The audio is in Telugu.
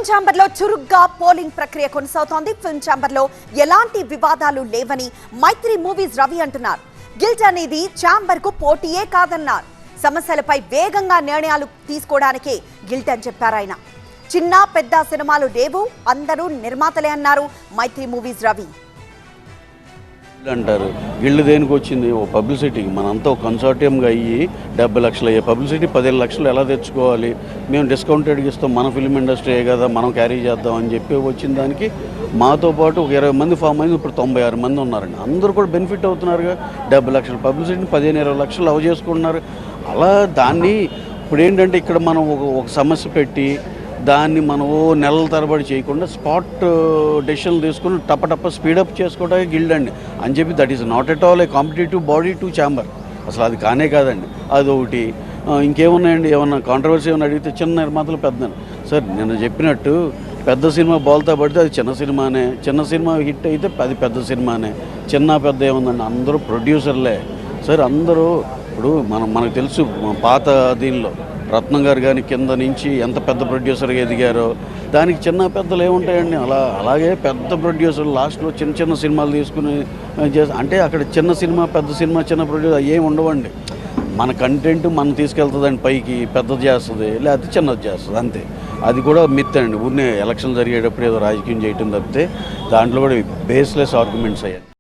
ఫిల్మ్ ఛాంబర్ లో చురుగ్గా పోలింగ్ ప్రక్రియ కొనసాగుతోంది. ఫిల్మ్ ఛాంబర్ లో ఎలాంటి వివాదాలు లేవని మైత్రి మూవీస్ రవి అంటున్నారు. గిల్ట్ అనేది ఛాంబర్ కు పోటీయే కాదన్నారు. సమస్యలపై వేగంగా నిర్ణయాలు తీసుకోవడానికే గిల్ట్ అని చెప్పారు ఆయన. చిన్న పెద్ద సినిమాలు లేవు, అందరూ నిర్మాతలే అన్నారు మైత్రి మూవీస్ రవి. అంటారు గిల్డ్ దేనికి వచ్చింది? ఓ పబ్లిసిటీకి. మనంతా ఒక కన్సార్టియంగా అయ్యి 70 లక్షలు అయ్యే పబ్లిసిటీ 15 లక్షలు ఎలా తెచ్చుకోవాలి, మేము డిస్కౌంటెడ్కి ఇస్తాం, మన ఫిల్మ్ ఇండస్ట్రీ కదా, మనం క్యారీ చేద్దాం అని చెప్పి వచ్చిన దానికి మాతో పాటు ఒక 20 మంది ఫామ్ అయింది. ఇప్పుడు 96 మంది ఉన్నారండి. అందరూ కూడా బెనిఫిట్ అవుతున్నారుగా. 70 లక్షల పబ్లిసిటీని 15-20 లక్షలు లవ్ చేసుకుంటున్నారు. అలా దాన్ని ఇప్పుడు ఏంటంటే ఇక్కడ మనం ఒక సమస్య పెట్టి దాన్ని మనం నెలల తరబడి చేయకుండా స్పాట్ డెసిషన్లు తీసుకుని టప్ప స్పీడప్ చేసుకోవడానికి గిల్డ్ అండి అని చెప్పి. That is not at all A competitive body to chamber. అసలు అది కానే కాదండి. అదొకటి. ఇంకేమున్నాయండి? ఏమన్నా కాంట్రవర్సీ ఏమైనా అడిగితే చిన్న నిర్మాతలు పెద్దను సార్ నిన్న చెప్పినట్టు పెద్ద సినిమా బోల్తా పడితే అది చిన్న సినిమానే, చిన్న సినిమా హిట్ అయితే అది పెద్ద సినిమానే. చిన్న పెద్ద ఏముందండి? అందరూ ప్రొడ్యూసర్లే సార్. అందరూ ఇప్పుడు మనకు తెలుసు పాత దీనిలో రత్నం గారు కానీ కింద నుంచి ఎంత పెద్ద ప్రొడ్యూసర్గా ఎదిగారో దానికి చిన్న పెద్దలు ఏముంటాయండి. అలాగే పెద్ద ప్రొడ్యూసర్లు లాస్ట్లో చిన్న సినిమాలు తీసుకుని అంటే అక్కడ చిన్న సినిమా పెద్ద సినిమా చిన్న ప్రొడ్యూసర్ ఏమి ఉండవండి. మన కంటెంట్ మనం తీసుకెళ్తుందండి పైకి, పెద్దది చేస్తుంది లేకపోతే చిన్నది చేస్తుంది అంతే. అది కూడా మిత్ అండి. ఊరినే ఎలక్షన్ జరిగేటప్పుడు ఏదో రాజకీయం చేయటం తప్పితే దాంట్లో కూడా బేస్లెస్ ఆర్గ్యుమెంట్స్ అయ్యాయి.